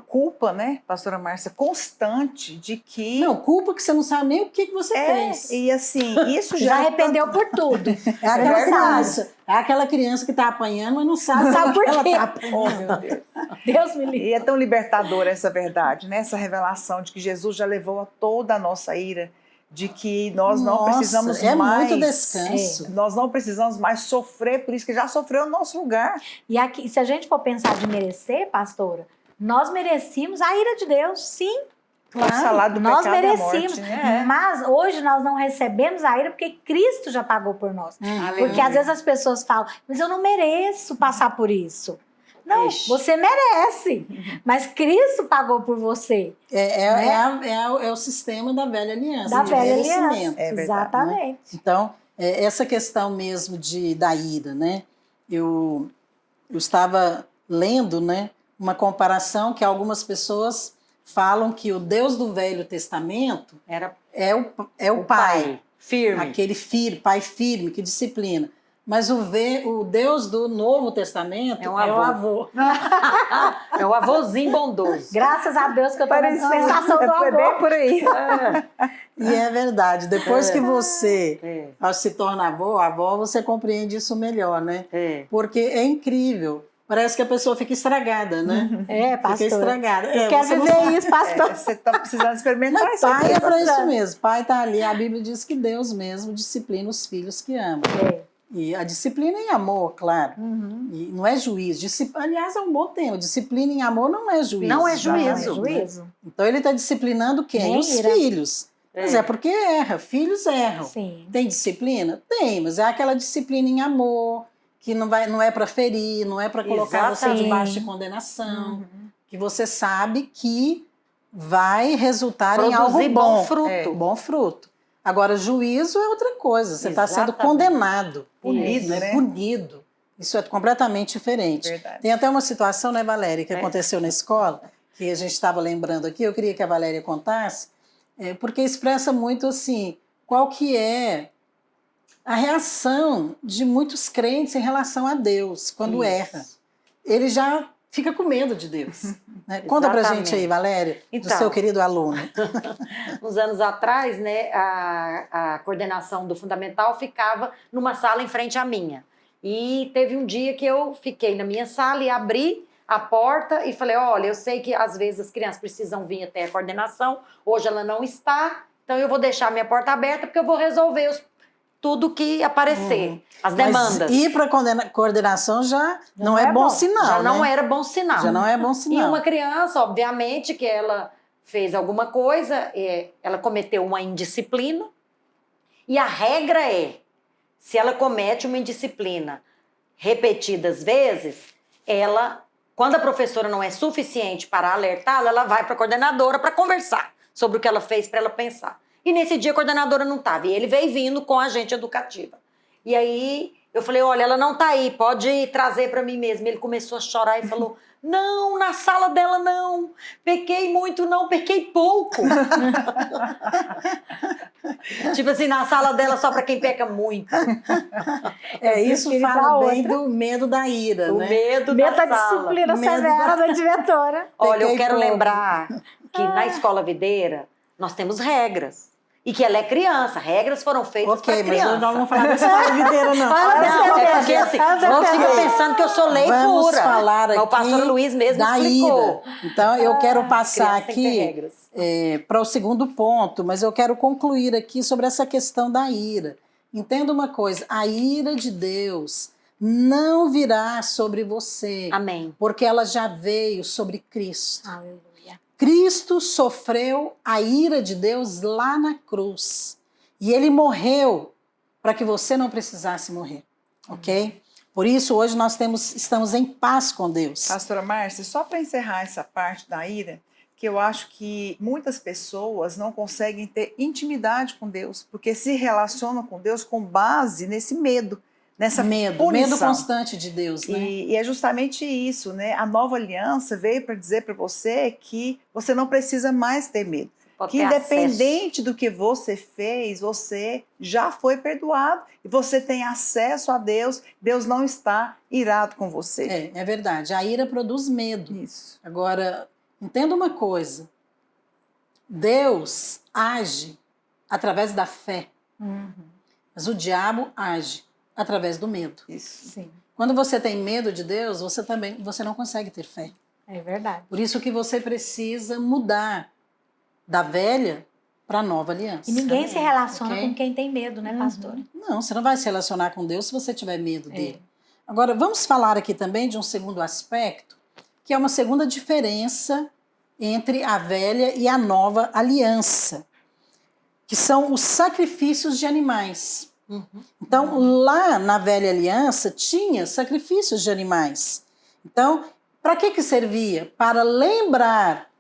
culpa, né, pastora Márcia, constante de que... Não, culpa que você não sabe nem o que você fez. E assim, isso Já já... arrependeu por tudo. É aquela verdade. criança. É aquela criança que está apanhando, mas não sabe, Sabe por ela quê? está apanhando. Oh, meu Deus. Deus me livre. E é tão libertadora essa verdade, né? Essa revelação de que Jesus já levou a toda a nossa ira, de que nós não Nossa, precisamos é mais... muito descanso. Nós não precisamos mais sofrer por isso que já sofreu no nosso lugar. E aqui, se a gente for pensar de merecer, pastora, nós merecíamos a ira de Deus, sim. O salário do Nós pecado é a merecíamos. morte, né? Mas hoje nós não recebemos a ira porque Cristo já pagou por nós. Porque às vezes as pessoas falam, mas eu não mereço passar por isso. Não, Ixi. você merece. Mas Cristo pagou por você. É o sistema da velha aliança, Da de velha merecimento. aliança. É verdade, Exatamente. Então, essa questão mesmo da ira, né? Eu estava lendo, né, uma comparação que algumas pessoas falam que o Deus do Velho Testamento Era é o pai, firme. aquele pai firme que disciplina. Mas o Deus do Novo Testamento É um o avô. avô. É o avôzinho bondoso. Graças a Deus que eu tô na Parecia, dispensação do é bem avô. por aí. E é verdade. Depois que você É, se torna avó, você compreende isso melhor, né? é. Porque é incrível. Parece que a pessoa fica estragada, né? É, Fica pastor. estragada. Eu quero você não viver sabe. isso, pastor. Você está precisando experimentar Mas isso aqui. pai é para pastor. isso mesmo. Pai está ali. A Bíblia diz que Deus mesmo disciplina os filhos que ama. É. E a disciplina em amor, claro. Uhum. E não é juízo. Aliás, é um bom tema. Disciplina em amor não é juízo. Não é Não, é juízo. juízo. Então ele está disciplinando quem? Nem Os ira. filhos. Mas é porque erra. Filhos erram. Sim. Tem disciplina? Tem, mas é aquela disciplina em amor, que não é para ferir, não é para colocar você Exatamente. debaixo de condenação, Uhum. que você sabe que vai resultar em algo Produzir bom. bom fruto. Bom fruto. Agora, juízo é outra coisa. Você está sendo Exatamente. condenado. Punido, Isso, né? Punido. Isso é completamente diferente. Verdade. Tem até uma situação, né, Valéria, que É. aconteceu na escola, que a gente estava lembrando aqui, eu queria que a Valéria contasse, porque expressa muito assim, qual que é a reação de muitos crentes em relação a Deus quando Isso. erra. Ele já fica com medo de Deus. Né? Conta pra gente aí, Valéria, do Então. seu querido aluno. Uns anos atrás, né, a coordenação do Fundamental ficava numa sala em frente à minha. E teve um dia que eu fiquei na minha sala e abri a porta e falei, olha, eu sei que às vezes as crianças precisam vir até a coordenação, hoje ela não está, então eu vou deixar a minha porta aberta porque eu vou resolver tudo que aparecer, as demandas. Mas ir para coordenação já não é bom sinal, Já né? não era bom sinal. Já não é bom sinal. E uma criança, obviamente, que ela fez alguma coisa, ela cometeu uma indisciplina, e a regra é, se ela comete uma indisciplina repetidas vezes, ela, quando a professora não é suficiente para alertá-la, ela vai para a coordenadora para conversar sobre o que ela fez, para ela pensar. E nesse dia a coordenadora não estava, e ele veio vindo com a agente educativa. E aí eu falei, olha, ela não está aí, pode trazer para mim mesmo. Ele começou a chorar e falou, não, na sala dela não, pequei muito não, pequei pouco. Tipo assim, na sala dela só para quem peca muito. Isso prefiro ir pra fala bem outra. do medo da ira, O né? medo Medo da da sala. disciplina Medo severa da diretora. Olha, eu Pequei quero pouco. lembrar que na escola videira nós temos regras. E que ela é criança. Regras foram feitas para Ok, mas criança. nós não vamos falar dessa escola videira, não. Não, é porque assim, vão ficar Ok. pensando que eu sou lei Vamos pura. falar Mas o aqui pastor Luiz mesmo da explicou. ira. Então, eu quero passar Criança tem que ter aqui regras. para o segundo ponto, mas eu quero concluir aqui sobre essa questão da ira. Entenda uma coisa, a ira de Deus não virá sobre você, Amém. porque ela já veio sobre Cristo. Aleluia. Cristo sofreu a ira de Deus lá na cruz. E ele morreu para que você não precisasse morrer, ok? Por isso, hoje nós estamos em paz com Deus. Pastora Márcia, só para encerrar essa parte da ira, que eu acho que muitas pessoas não conseguem ter intimidade com Deus, porque se relacionam com Deus com base nesse medo, nessa Medo punição. constante de Deus, né? E é justamente isso, né? A nova aliança veio para dizer para você que você não precisa mais ter medo. Pode Que ter independente do que você fez, você já foi perdoado e você tem acesso a Deus. Deus não está irado com você. É verdade. A ira produz medo. Isso. Agora, entenda uma coisa. Deus age através da fé, Uhum. mas o diabo age através do medo. Isso. Sim, Quando você tem medo de Deus, você não consegue ter fé. é verdade. Por isso que você precisa mudar da velha para a nova aliança. E ninguém se relaciona Ok? com quem tem medo, né, pastora? Não, você não vai se relacionar com Deus se você tiver medo É. dele. Agora, vamos falar aqui também de um segundo aspecto, que é uma segunda diferença entre a velha e a nova aliança, que são os sacrifícios de animais. Então, lá na velha aliança, tinha sacrifícios de animais. Então, para que servia? Para lembrar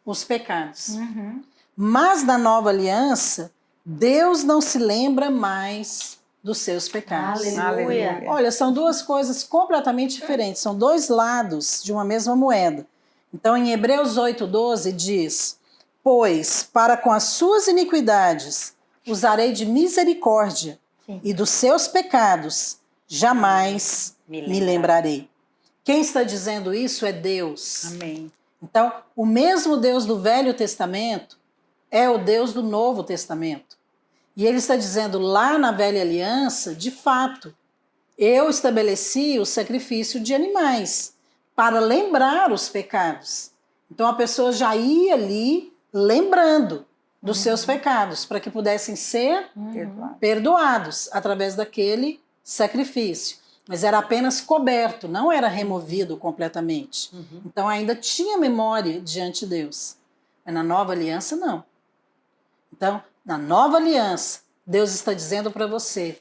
os pecados. Uhum. Mas na nova aliança, Deus não se lembra mais dos seus pecados. Aleluia. Olha, são duas coisas completamente diferentes, são dois lados de uma mesma moeda. Então, em Hebreus 8:12 diz: pois para com as suas iniquidades usarei de misericórdia, Sim. e dos seus pecados jamais me lembrarei. Quem está dizendo isso é Deus. Amém. Então, o mesmo Deus do Velho Testamento é o Deus do Novo Testamento. E ele está dizendo lá na Velha Aliança, de fato, eu estabeleci o sacrifício de animais para lembrar os pecados. Então a pessoa já ia ali lembrando dos seus pecados, para que pudessem ser perdoados através daquele sacrifício. Mas era apenas coberto, não era removido completamente. Então ainda tinha memória diante de Deus. Mas na nova aliança, não. Então, na nova aliança, Deus está dizendo para você: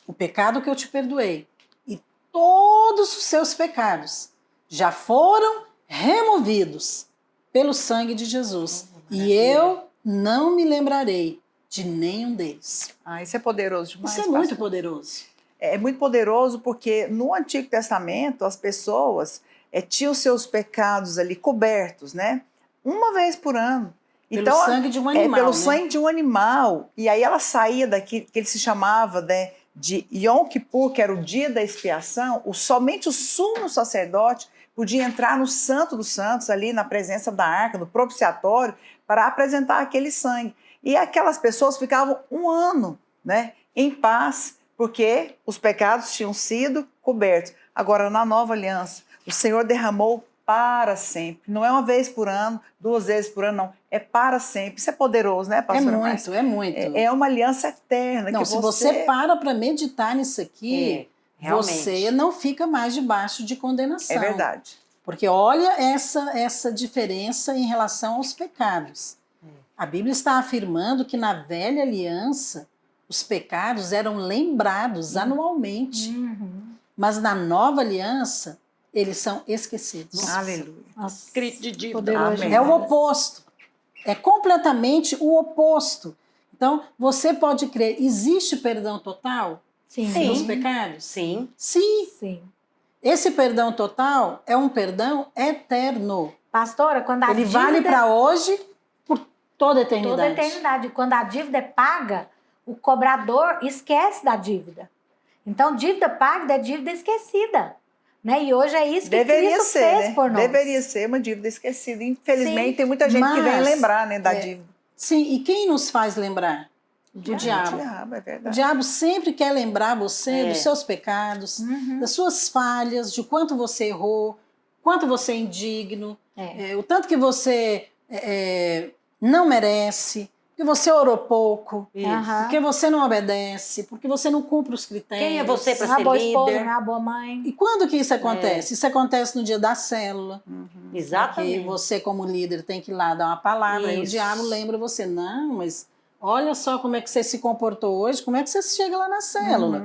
o pecado que eu te perdoei e todos os seus pecados já foram removidos pelo sangue de Jesus. E eu não me lembrarei de nenhum deles. Isso é poderoso demais. Isso é muito pastor. poderoso. É muito poderoso porque no Antigo Testamento as pessoas tinham seus pecados ali cobertos, né? Uma vez por ano. Pelo sangue de um animal. Pelo né? sangue de um animal. E aí ela saía daqui, que ele se chamava, né, de Yom Kippur, que era o dia da expiação. Somente o sumo sacerdote podia entrar no Santo dos Santos, ali na presença da arca, no propiciatório, para apresentar aquele sangue. E aquelas pessoas ficavam um ano, né, em paz, porque os pecados tinham sido cobertos. Agora, na nova aliança, o Senhor derramou para sempre. Não é uma vez por ano, 2 vezes por ano, não. É para sempre. Isso é poderoso, né, pastora Márcia? É muito. É uma aliança eterna. Não, que se você para meditar nisso aqui, você não fica mais debaixo de condenação. É verdade. Porque olha essa diferença em relação aos pecados. A Bíblia está afirmando que na velha aliança os pecados eram lembrados anualmente. Mas na nova aliança eles são esquecidos. Aleluia. Escrito de dívida. Poderoso. Amém. É o oposto. É completamente o oposto. Então, você pode crer, existe perdão total Sim. dos pecados? Sim. Sim. Sim. Esse perdão total é um perdão eterno. Pastora, quando a Ele dívida vale para hoje por toda a eternidade. toda a eternidade. Quando a dívida é paga, o cobrador esquece da dívida. Então, dívida paga é dívida esquecida. Né? E hoje é isso que Cristo fez por nós. Deveria ser uma dívida esquecida. Infelizmente, Sim, tem muita gente que vem mas, lembrar, né, da dívida. Sim, e quem nos faz lembrar? O diabo. É O verdade. diabo sempre quer lembrar você dos seus pecados, das suas falhas, de quanto você errou, quanto você é indigno, o tanto que você não merece, que você orou pouco, porque você não obedece, porque você não cumpre os critérios. Quem é você para Não é ser boa esposa, líder? não é boa mãe. E quando que isso acontece? Isso acontece no dia da célula. Que Exatamente. você, como líder, tem que ir lá dar uma palavra, e o Isso. diabo lembra você, não, mas olha só como é que você se comportou hoje, como é que você chega lá na célula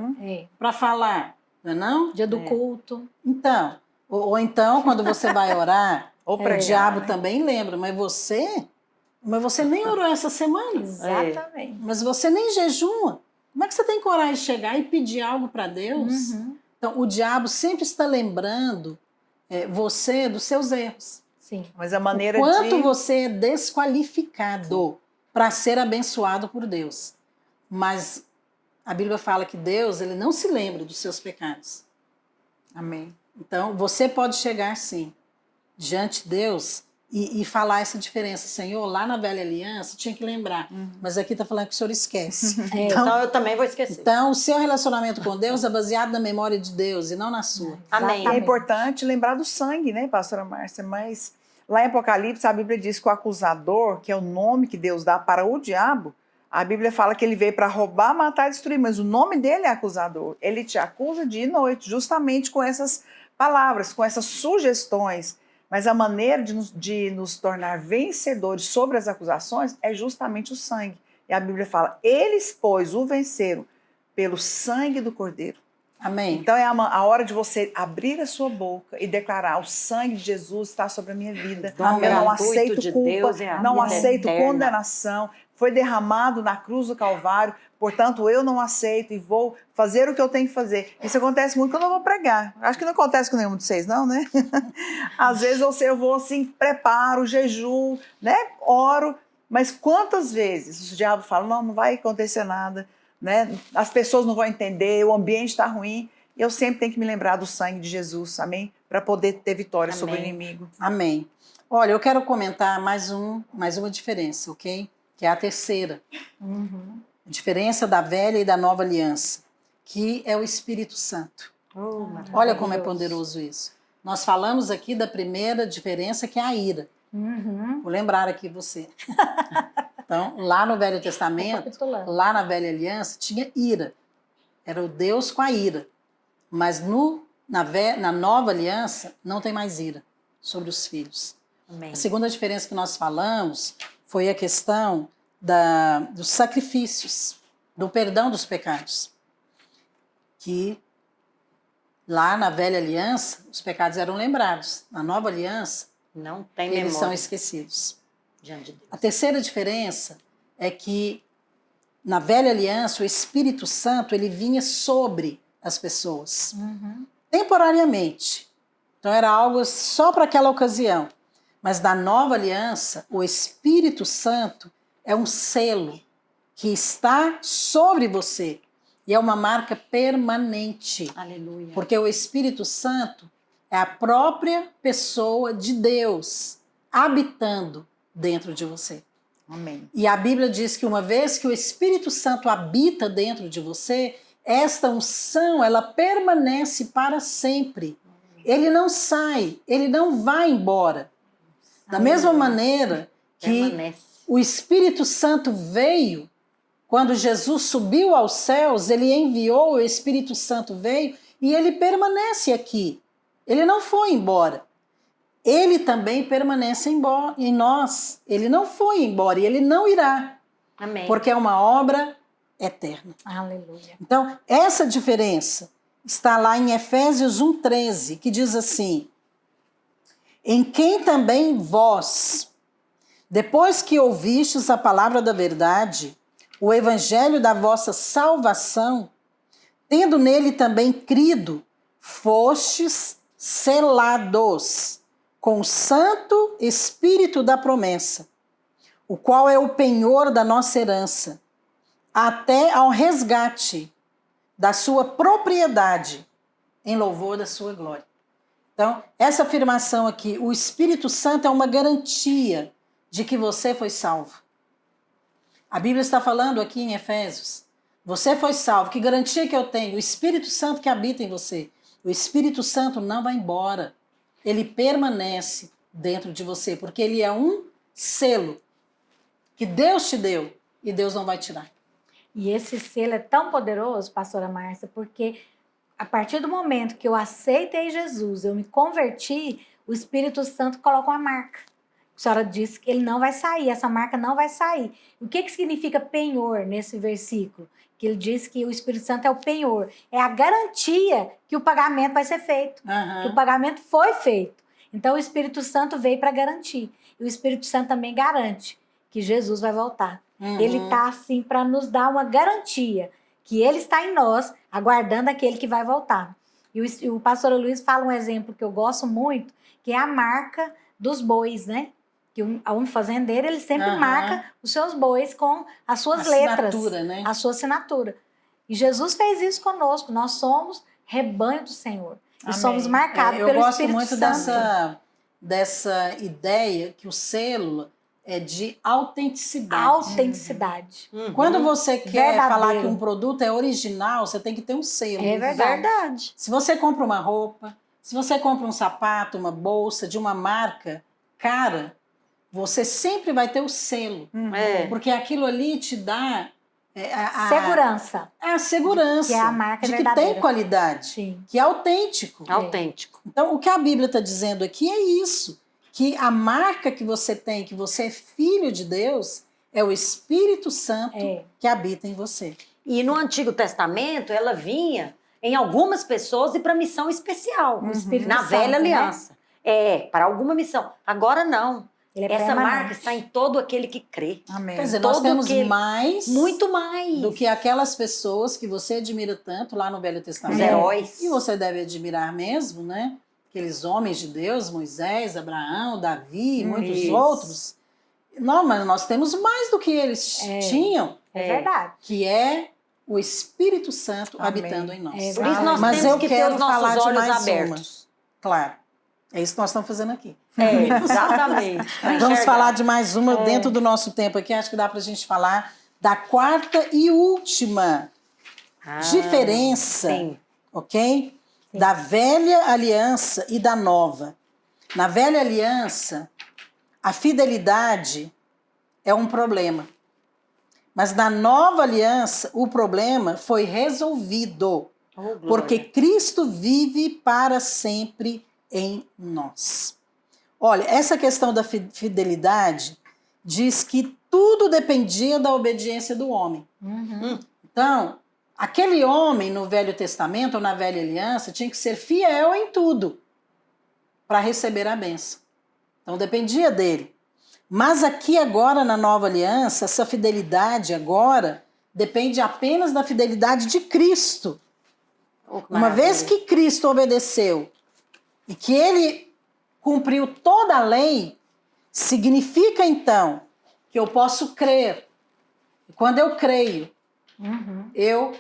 para falar, não é não? Dia do culto. Então, ou então, quando você vai orar, Ou o pregar, diabo né? também lembra, mas você nem orou essa semana, Exatamente. mas você nem jejuma. Como é que você tem coragem de chegar e pedir algo para Deus? Então, o diabo sempre está lembrando você dos seus erros. Sim. Mas a maneira O quanto de... você é desqualificado para ser abençoado por Deus. Mas a Bíblia fala que Deus, ele não se lembra dos seus pecados. Amém. Então, você pode chegar, sim, diante de Deus e falar essa diferença. Senhor, lá na velha aliança, tinha que lembrar. Mas aqui está falando que o Senhor esquece. Então eu também vou esquecer. Então, o seu relacionamento com Deus é baseado na memória de Deus e não na sua. Amém. É importante lembrar do sangue, né, pastora Márcia? Mas lá em Apocalipse, a Bíblia diz que o acusador, que é o nome que Deus dá para o diabo, a Bíblia fala que ele veio para roubar, matar e destruir, mas o nome dele é acusador. Ele te acusa dia e noite, justamente com essas palavras, com essas sugestões. Mas a maneira de nos tornar vencedores sobre as acusações é justamente o sangue. E a Bíblia fala, eles, pois, o venceram pelo sangue do Cordeiro. Amém. Então é a hora de você abrir a sua boca e declarar: o sangue de Jesus está sobre a minha vida. Dom Eu não gratuito aceito de culpa, Deus é a não vida aceito eterna. condenação. Foi derramado na cruz do Calvário, portanto eu não aceito e vou fazer o que eu tenho que fazer. Isso acontece muito quando eu vou pregar. Acho que não acontece com nenhum de vocês, não, né? Às vezes eu vou assim, preparo, jejum, né? Oro, mas quantas vezes o diabo fala: não vai acontecer nada, né? As pessoas não vão entender, o ambiente está ruim. E eu sempre tenho que me lembrar do sangue de Jesus, amém? Para poder ter vitória sobre o Amém. inimigo. Amém. Olha, eu quero comentar mais uma diferença, ok? Que é a terceira. A diferença da velha e da nova aliança, que é o Espírito Santo. Olha como é poderoso isso. Nós falamos aqui da primeira diferença, que é a ira. Vou lembrar aqui você. Então, lá no Velho Testamento, Recapitulando. lá na velha aliança, tinha ira. Era o Deus com a ira. Mas na nova aliança, não tem mais ira sobre os filhos. Amém. A segunda diferença que nós falamos foi a questão dos sacrifícios, do perdão dos pecados. Que lá na velha aliança, os pecados eram lembrados. Na nova aliança, Não tem eles são memória esquecidos. diante de Deus. A terceira diferença é que na velha aliança, o Espírito Santo ele vinha sobre as pessoas, temporariamente. Então era algo só para aquela ocasião. Mas na nova aliança, o Espírito Santo é um selo que está sobre você e é uma marca permanente. Aleluia. Porque o Espírito Santo é a própria pessoa de Deus habitando dentro de você. Amém. E a Bíblia diz que uma vez que o Espírito Santo habita dentro de você, esta unção, ela permanece para sempre. Ele não sai, ele não vai embora. Da mesma maneira que Permanece. o Espírito Santo veio, quando Jesus subiu aos céus, ele enviou, o Espírito Santo veio e ele permanece aqui. Ele não foi embora. Ele também permanece em nós. Ele não foi embora e ele não irá, Amém. porque é uma obra eterna. Aleluia. Então, essa diferença está lá em Efésios 1,13, que diz assim: em quem também vós, depois que ouvistes a palavra da verdade, o evangelho da vossa salvação, tendo nele também crido, fostes selados com o Santo Espírito da promessa, o qual é o penhor da nossa herança, até ao resgate da sua propriedade, em louvor da sua glória. Então, essa afirmação aqui, o Espírito Santo é uma garantia de que você foi salvo. A Bíblia está falando aqui em Efésios, você foi salvo, que garantia que eu tenho? O Espírito Santo que habita em você. O Espírito Santo não vai embora. Ele permanece dentro de você, porque ele é um selo que Deus te deu e Deus não vai tirar. E esse selo é tão poderoso, pastora Márcia, porque a partir do momento que eu aceitei Jesus, eu me converti, o Espírito Santo coloca uma marca. A senhora disse que ele não vai sair, essa marca não vai sair. O que significa penhor nesse versículo? Que ele diz que o Espírito Santo é o penhor. É a garantia que o pagamento vai ser feito. Que o pagamento foi feito. Então o Espírito Santo veio para garantir. E o Espírito Santo também garante que Jesus vai voltar. Ele está assim para nos dar uma garantia que ele está em nós, aguardando aquele que vai voltar. E o pastor Luiz fala um exemplo que eu gosto muito, que é a marca dos bois, né? Que um fazendeiro, ele sempre marca os seus bois com as suas letras. Né? A sua assinatura. E Jesus fez isso conosco. Nós somos rebanho do Senhor. Amém. E somos marcados pelo Espírito Santo. Eu gosto muito dessa ideia que o selo é de autenticidade. Autenticidade. Quando você quer Verdadeiro. falar que um produto é original, você tem que ter um selo. É verdade. Verdade. Se você compra uma roupa, se você compra um sapato, uma bolsa de uma marca cara, você sempre vai ter o selo. É. Porque aquilo ali te dá Segurança. a segurança Que é a marca de que verdadeira. tem qualidade, Sim. que é autêntico. Autêntico. Então, o que a Bíblia está dizendo aqui é isso, que a marca que você tem, que você é filho de Deus, é o Espírito Santo que habita em você. E no Antigo Testamento, ela vinha em algumas pessoas e para missão especial. O Espírito Na Santo, velha né? aliança. Para alguma missão. Agora não. Ele é Essa permanente. marca está em todo aquele que crê. Amém. Quer dizer, nós Todo temos aquele- mais Muito mais. do que aquelas pessoas que você admira tanto lá no Velho Os Testamento. heróis. E você deve admirar mesmo, né? Aqueles homens de Deus, Moisés, Abraão, Davi e muitos Isso. outros. Não, mas nós temos mais do que eles tinham, É verdade. que é o Espírito Santo Amém. habitando em nós. É Por isso nós Mas temos eu que ter quero os falar nossos de olhos mais abertos. Claro. É isso que nós estamos fazendo aqui. Exatamente. Pra Vamos enxergar. falar de mais uma dentro do nosso tempo aqui. Acho que dá para a gente falar da quarta e última diferença, Sim. ok? Da velha aliança e da nova. Na velha aliança, a fidelidade é um problema. Mas na nova aliança, o problema foi resolvido. Oh, glória. Porque Cristo vive para sempre em nós. Olha, essa questão da fidelidade diz que tudo dependia da obediência do homem. Uhum. Então, aquele homem no Velho Testamento ou na Velha Aliança tinha que ser fiel em tudo para receber a bênção. Então, dependia dele. Mas aqui agora na Nova Aliança, essa fidelidade agora depende apenas da fidelidade de Cristo. Oh, que Uma vez maravilha. que Cristo obedeceu e que ele cumpriu toda a lei, significa então que eu posso crer. E quando eu creio, Uhum. eu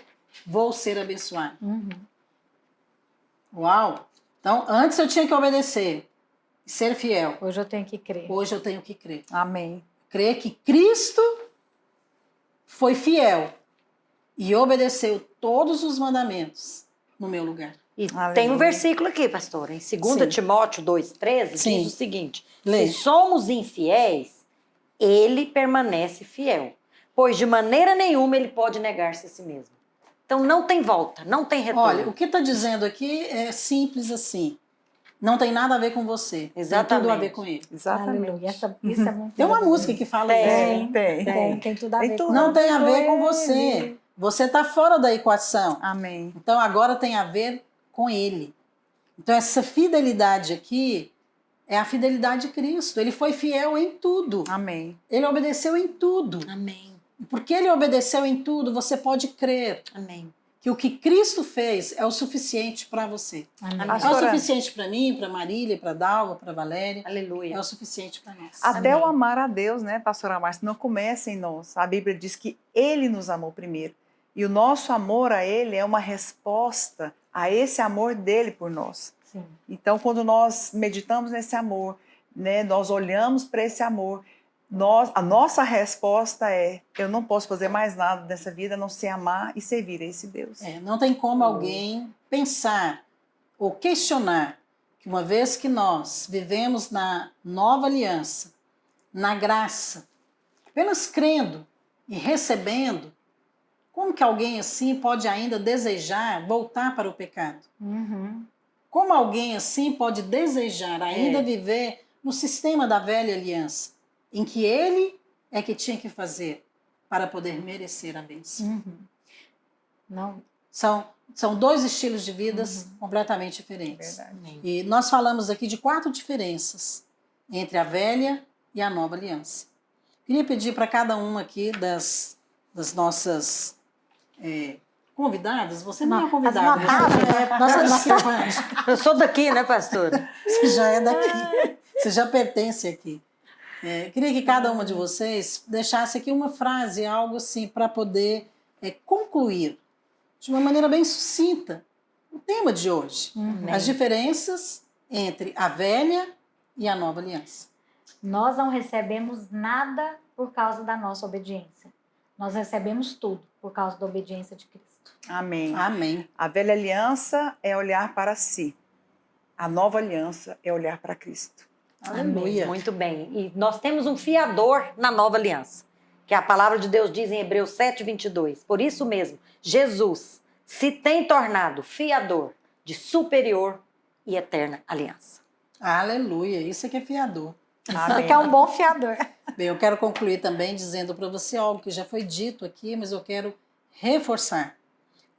vou ser abençoado. Uhum. Uau! Então, antes eu tinha que obedecer e ser fiel. Hoje eu tenho que crer. Hoje eu tenho que crer. Amém. Crer que Cristo foi fiel e obedeceu todos os mandamentos no meu lugar. E Aleluia. tem um versículo aqui, pastora, em 2 Sim. Timóteo 2,13, Sim. diz o seguinte: Lê. se somos infiéis, ele permanece fiel, pois de maneira nenhuma ele pode negar-se a si mesmo. Então não tem volta, não tem retorno. Olha, o que está dizendo aqui é simples assim. Não tem nada a ver com você. Exatamente. Tem tudo a ver com ele. Exatamente. Aleluia. Isso é muito Tem uma bom. música que fala Tem. isso. Tem tudo a ver com Não tem a ver com ele. você. Você está fora da equação. Amém. Então agora tem a ver com ele. Então essa fidelidade aqui é a fidelidade de Cristo. Ele foi fiel em tudo. Amém. Ele obedeceu em tudo. Amém, Porque ele obedeceu em tudo, você pode crer amém. que o que Cristo fez é o suficiente para você. Amém. É o Pastora, suficiente para mim, para Marília, para Dalva, para Valéria. É Aleluia. o suficiente para nós. até Amém. o amar a Deus, né, pastora Márcia, não começa em nós. A Bíblia diz que Ele nos amou primeiro. E o nosso amor a Ele é uma resposta a esse amor dele por nós. Sim. Então, quando nós meditamos nesse amor, né, nós olhamos para esse amor, a nossa resposta é: eu não posso fazer mais nada dessa vida a não ser amar e servir a esse Deus. Não tem como alguém pensar ou questionar que uma vez que nós vivemos na nova aliança, na graça, apenas crendo e recebendo, como que alguém assim pode ainda desejar voltar para o pecado? Uhum. Como alguém assim pode desejar ainda viver no sistema da velha aliança, em que ele é que tinha que fazer para poder merecer a bênção? Uhum. Não. São dois estilos de vidas completamente diferentes. Verdade. Amém. E nós falamos aqui de 4 diferenças entre a velha e a nova aliança. Queria pedir para cada uma aqui das nossas convidadas, você não é As convidada, notáveis. você já é participante, Eu sou daqui, né, pastora? você já é daqui, você já pertence aqui. Queria que cada uma de vocês deixasse aqui uma frase, algo assim, para poder concluir de uma maneira bem sucinta o tema de hoje. Uhum. As diferenças entre a velha e a nova aliança. Nós não recebemos nada por causa da nossa obediência. Nós recebemos tudo por causa da obediência de Cristo. Amém. Amém. A velha aliança é olhar para si. A nova aliança é olhar para Cristo. Aleluia. Muito bem. E nós temos um fiador na nova aliança, que a palavra de Deus diz em Hebreus 7:22. Por isso mesmo, Jesus se tem tornado fiador de superior e eterna aliança. Aleluia. Isso é que é fiador. Amém. Que é um bom fiador. Bem, eu quero concluir também dizendo para você algo que já foi dito aqui, mas eu quero reforçar.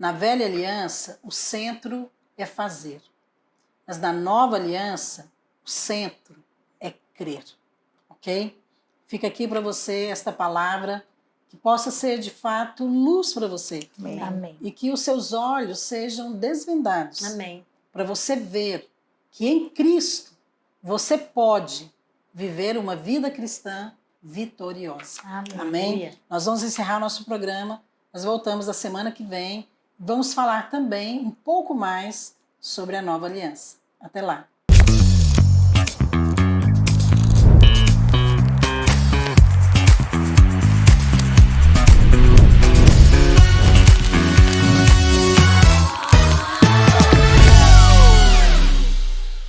Na velha aliança, o centro é fazer. Mas na nova aliança, o centro é crer. Ok? Fica aqui para você esta palavra que possa ser de fato luz para você. Amém. E que os seus olhos sejam desvendados. Amém. Para você ver que em Cristo você pode viver uma vida cristã vitoriosa. Amém. Amém? Aleluia. Nós vamos encerrar nosso programa. Nós voltamos na semana que vem. Vamos falar também um pouco mais sobre a nova aliança. Até lá.